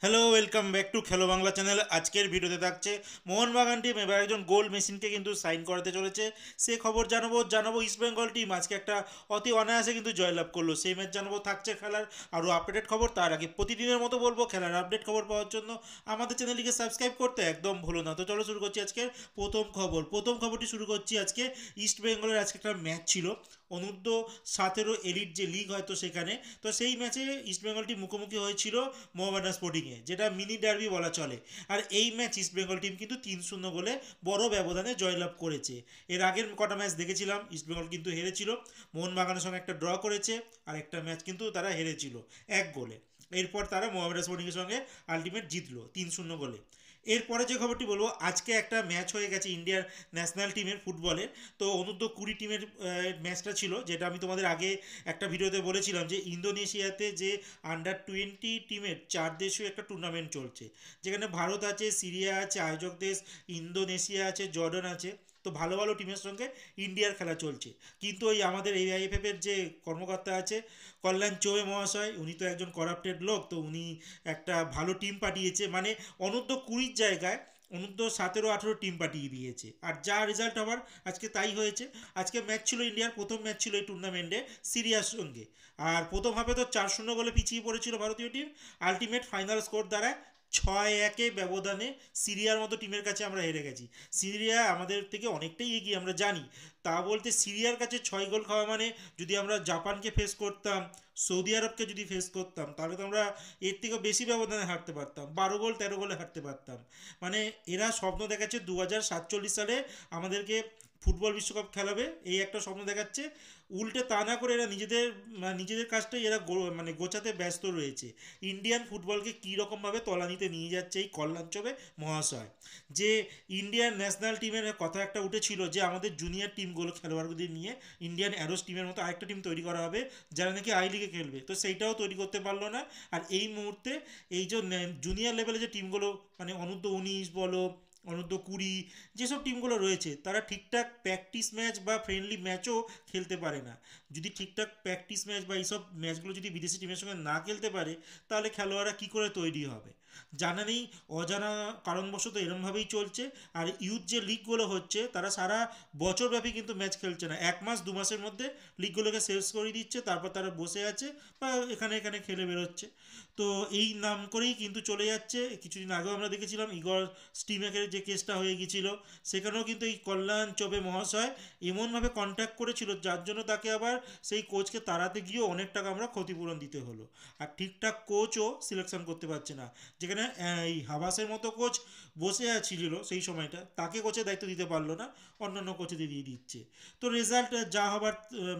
Hello, welcome back to খেলো Bangla channel. আজকের ভিডিওতে থাকছে মোহনবাগান টিম এবার একজন গোল মেশিনকে কিন্তু সাইন করাতে চলেছে। সে খবর জানাবো ইস্টবেঙ্গল টিম আজকে একটা অতি অনায়াসে কিন্তু জয়লাভ করলো, সেই ম্যাচ জানাবো। থাকছে খেলার আরও আপডেট খবর। তার আগে প্রতিদিনের মতো বলবো, খেলার আপডেট খবর পাওয়ার জন্য আমাদের চ্যানেলটিকে সাবস্ক্রাইব করতে একদম ভুলো না। তো চলো শুরু করছি আজকের প্রথম খবরটি শুরু করছি। আজকে ইস্টবেঙ্গলের আজকে একটা ম্যাচ ছিল, অনূর্ধ্ব 17 এলিট যে লিগ হয়তো সেখানে। তো সেই ম্যাচে ইস্টবেঙ্গল টিম মুখোমুখি হয়েছিল মোহামেডান স্পোর্টিংয়ে, যেটা মিনি ডার্বি বলা চলে। আর এই ম্যাচ ইস্টবেঙ্গল টিম কিন্তু 3-0 গোলে বড় ব্যবধানে জয়লাভ করেছে। এর আগের কটা ম্যাচ দেখেছিলাম, ইস্টবেঙ্গল কিন্তু হেরেছিল, মোহনবাগানের সঙ্গে একটা ড্র করেছে, আর একটা ম্যাচ কিন্তু তারা হেরেছিল 1 গোলে। এরপর তারা মোহামেডান স্পোর্টিংয়ের সঙ্গে আলটিমেট জিতলো 3-0 গোলে। এরপরে যে খবরটি বলবো, আজকে একটা ম্যাচ হয়ে গেছে ইন্ডিয়ার ন্যাশনাল টিমের ফুটবলের। তো অনূর্ধ্ব 20 টিমের ম্যাচটা ছিল, যেটা আমি তোমাদের আগে একটা ভিডিওতে বলেছিলাম যে ইন্দোনেশিয়াতে যে আন্ডার 20 টিমের 4 দেশীয় একটা টুর্নামেন্ট চলছে, যেখানে ভারত আছে, সিরিয়া আছে আয়োজক দেশ, ইন্দোনেশিয়া আছে, জর্ডান আছে। তো ভালো ভালো টিমের সঙ্গে ইন্ডিয়ার খেলা চলছে। কিন্তু ওই আমাদের AIFF এর যে কর্মকর্তা আছে কল্যাণ চৌবে মহাশয়, উনি তো একজন করাপ্টেড লোক। তো উনি একটা ভালো টিম পাঠিয়েছে, মানে অনূর্ধ্ব 20 জায়গায় অনূর্ধ্ব 17-18 টিম পাঠিয়ে দিয়েছে, আর যা রেজাল্ট হওয়ার আজকে তাই হয়েছে। আজকে ম্যাচ ছিল, ইন্ডিয়ার প্রথম ম্যাচ ছিল এই টুর্নামেন্টে সিরিয়ার সঙ্গে। আর প্রথম হাফে তো 4-0 গোলে পিছিয়ে পড়েছিল ভারতীয় টিম। আলটিমেট ফাইনাল স্কোর দ্বারায় 6-1 ব্যবধানে সিরিয়ার মতো টিমের কাছে আমরা হেরে গেছি। সিরিয়া আমাদের থেকে অনেকটাই এগিয়ে, আমরা জানি। তা বলতে সিরিয়ার কাছে 6 গোল খাওয়া মানে, যদি আমরা জাপানকে ফেস করতাম, সৌদি আরবকে যদি ফেস করতাম, তাহলে তো আমরা এর থেকেও বেশি ব্যবধানে হারতে পারতাম, 12 গোল 13 গোলে হারতে পারতাম। মানে এরা স্বপ্ন দেখাচ্ছে 2047 সালে আমাদেরকে ফুটবল বিশ্বকাপ খেলাবে, এই একটা স্বপ্ন দেখাচ্ছে। উল্টে তা না করে এরা নিজেদের কাজটাই এরা মানে গোছাতে ব্যস্ত রয়েছে। ইন্ডিয়ান ফুটবলকে কী রকমভাবে তলানিতে নিয়ে যাচ্ছে এই কল্যাণ চৌবে মহাশয়। যে ইন্ডিয়ান ন্যাশনাল টিমের কথা একটা উঠেছিল যে আমাদের জুনিয়র টিমগুলো খেলোয়াড়দের নিয়ে ইন্ডিয়ান অ্যারোস টিমের মতো আরেকটা টিম তৈরি করা হবে, যারা নাকি আই লিগে খেলবে। তো সেইটাও তৈরি করতে পারলো না। আর এই মুহূর্তে এই যে জুনিয়র লেভেলে যে টিমগুলো, মানে অনূর্ধ্ব 19 বলো, অনূর্ধ্ব 20 যেসব টিমগুলো রয়েছে, তারা ঠিকঠাক প্র্যাকটিস ম্যাচ বা ফ্রেন্ডলি ম্যাচও খেলতে পারে না। যদি ঠিকঠাক প্র্যাকটিস ম্যাচ বা এইসব ম্যাচগুলো যদি বিদেশি টিমের সঙ্গে না খেলতে পারে, তাহলে খেলোয়াড়রা কী করে তৈরি হবে? জানা নেই, অজানা কারণবশত এরমভাবেই চলছে। আর ইউথ যে লিগগুলো হচ্ছে, তারা সারা বছরব্যাপী কিন্তু ম্যাচ খেলছে না, 1 মাস 2 মাসের মধ্যে লিগগুলোকে শেষ করে দিচ্ছে, তারপর তারা বসে আছে বা এখানে এখানে খেলে বেরোচ্ছে। তো এই নাম করেই কিন্তু চলে যাচ্ছে। কিছুদিন আগেও আমরা দেখেছিলাম ইগর স্টিমেকের যে কেসটা হয়ে গিয়েছিল, সেখানেও কিন্তু এই কল্যাণ চৌবে মহাশয় এমনভাবে কন্ট্যাক্ট করেছিল, যার জন্য তাকে আবার সেই কোচকে তাড়াতে গিয়েও অনেক টাকা আমরা ক্ষতিপূরণ দিতে হলো। আর ঠিকঠাক কোচও সিলেকশন করতে পারছে না, যেখানে এই হাবাসের মতো কোচ বসে ছিল সেই সময়টা, তাকে কোচের দায়িত্ব দিতে পারলো না, অন্যান্য কোচে দিয়ে দিচ্ছে। তো রেজাল্ট যা হবার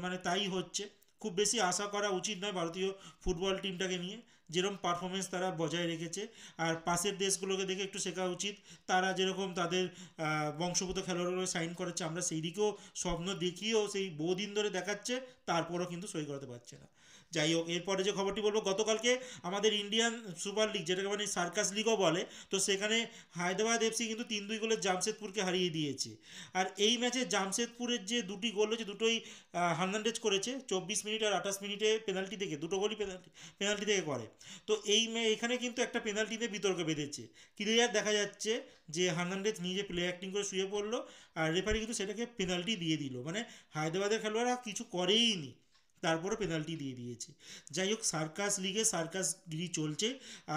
মানে তাই হচ্ছে। খুব বেশি আশা করা উচিত নয় ভারতীয় ফুটবল টিমটাকে নিয়ে, যেরকম পারফরমেন্স তারা বজায় রেখেছে। আর পাশের দেশগুলোকে দেখে একটু শেখা উচিত, তারা যেরকম তাদের বংশগত খেলোয়াড়গুলো সাইন করেছে, আমরা সেই দিকেও স্বপ্ন দেখিয়েও সেই বহুদিন ধরে দেখাচ্ছে, তারপরও কিন্তু সই করাতে পারছে না। যাই হোক, এরপরে যে খবরটি বলবো, গতকালকে আমাদের ইন্ডিয়ান সুপার লিগ, যেটাকে মানে সার্কাস লিগও বলে, তো সেখানে হায়দ্রাবাদ এফসি কিন্তু 3-2 গোলে জামশেদপুরকে হারিয়ে দিয়েছে। আর এই ম্যাচে জামশেদপুরের যে দুটি গোল হয়েছে, দুটোই হার্নান্ডেজ করেছে 24 মিনিট আর 28 মিনিটে পেনাল্টি থেকে, দুটো গোলই পেনাল্টি থেকে করে। তো এখানে কিন্তু একটা পেনাল্টিতে বিতর্ক বেঁধেছে। ক্লিয়ার দেখা যাচ্ছে যে হার্নান্ডেজ নিজে প্লে অ্যাক্টিং করে শুয়ে পড়লো, আর রেফারি কিন্তু সেটাকে পেনাল্টি দিয়ে দিল। মানে হায়দ্রাবাদের খেলোয়াড়রা কিছু করেই নি, তারপরে পেনাল্টি দিয়ে দিয়েছে। যাই হোক, সার্কাস লিগে সার্কাসগিরি চলছে।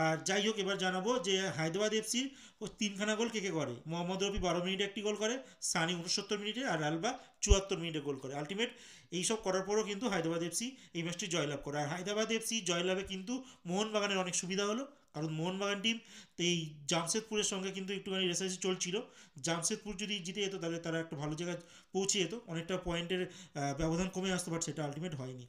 আর যাই হোক, এবার জানাবো যে হায়দ্রাবাদ এফসির ও 3খানা গোল কে কে করে। মোহাম্মদ রফি 12 মিনিটে একটি গোল করে, সানি 69 মিনিটে, আর আলবা 74 মিনিটে গোল করে। আলটিমেট এইসব করার পরও কিন্তু হায়দ্রাবাদ এফসি এই ম্যাচটি জয়লাভ করে। আর হায়দ্রাবাদ এফসি জয়লাভে কিন্তু মোহনবাগানের অনেক সুবিধা হলো, কারণ মোহনবাগান টিম তো এই জামশেদপুরের সঙ্গে কিন্তু একটুখানি রেসারেসি চলছিল। জামশেদপুর যদি জিতে যেত, তাহলে তারা একটা ভালো জায়গায় পৌঁছে যেত, অনেকটা পয়েন্টের ব্যবধান কমে আসতো, বাট সেটা আলটিমেট হয়নি।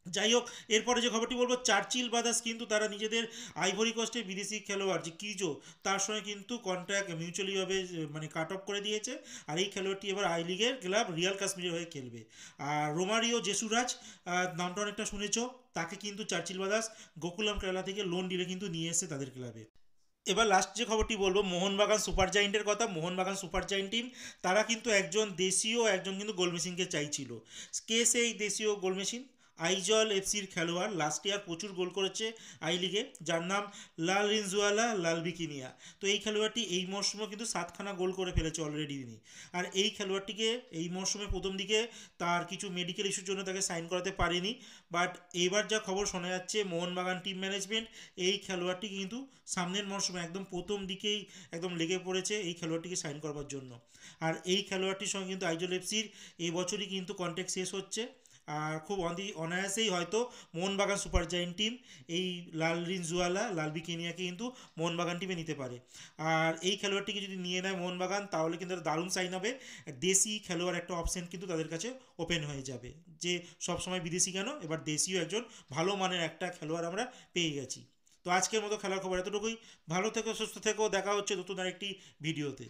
যাই হোক, এরপরে যে খবরটি বলবো, চার্চিল ব্রাদার্স কিন্তু তারা নিজেদের আইভরি কোস্টের বিদেশি খেলোয়াড় যে কিজো, তার সঙ্গে কিন্তু কন্ট্রাক্ট মিউচুয়ালিভাবে মানে কাট অফ করে দিয়েছে। আর এই খেলোয়াড়টি এবার আই লিগের ক্লাব রিয়াল কাশ্মীরের হয়ে খেলবে। আর রোমারিও জেসুরাজ, নামটা অনেকটা শুনেছ, তাকে কিন্তু চার্চিল ব্রাদার্স গোকুলাম কেরালা থেকে লোন ডিলে কিন্তু নিয়ে এসেছে তাদের ক্লাবে। এবার লাস্ট যে খবরটি বলবো, মোহনবাগান সুপার জায়েন্টের কথা। মোহনবাগান সুপার জায়েন্ট টিম, তারা কিন্তু একজন দেশীয় একজন কিন্তু গোল মেশিনকে চাইছিল। কে সেই দেশীয় গোল মেশিন? আইজল এফসির খেলোয়াড়, লাস্ট ইয়ার প্রচুর গোল করেছে আই লিগে, যার নাম লাল রিনজুয়ালা লাল বিকিনিয়া। তো এই খেলোয়াড়টি এই মরশুমে কিন্তু 7খানা গোল করে ফেলেছে অলরেডি তিনি। আর এই খেলোয়াড়টিকে এই মরশুমে প্রথম দিকে তার কিছু মেডিকেল ইস্যুর জন্য তাকে সাইন করাতে পারেনি, বাট এইবার যা খবর শোনা যাচ্ছে মোহনবাগান টিম ম্যানেজমেন্ট এই খেলোয়াড়টি কিন্তু সামনের মরশুমে একদম প্রথম দিকেই একদম লেগে পড়েছে এই খেলোয়াড়টিকে সাইন করবার জন্য। আর এই খেলোয়াড়টির সঙ্গে কিন্তু আইজল এফসির এই বছরই কিন্তু কন্ট্যাক্ট শেষ হচ্ছে। আর খুব অনায়াসেই হয়তো মোহনবাগান সুপার জায়েন্ট টিম এই লাল রিনজুয়ালা লাল বিকেনিয়াকে কিন্তু মোহনবাগান টিমে নিতে পারে। আর এই খেলোয়াড়টিকে যদি নিয়ে নেয় মোহনবাগান তাহলে কিন্তু দারুণ সাইন হবে। দেশি খেলোয়াড় একটা অপশন কিন্তু তাদের কাছে ওপেন হয়ে যাবে, যে সবসময় বিদেশি কেন, এবার দেশীয় একজন ভালো মানের একটা খেলোয়াড় আমরা পেয়ে গেছি। তো আজকের মতো খেলার খবর এতটুকুই। ভালো থেকো, সুস্থ থেকো, দেখা হচ্ছে নতুন আরেকটি ভিডিওতে।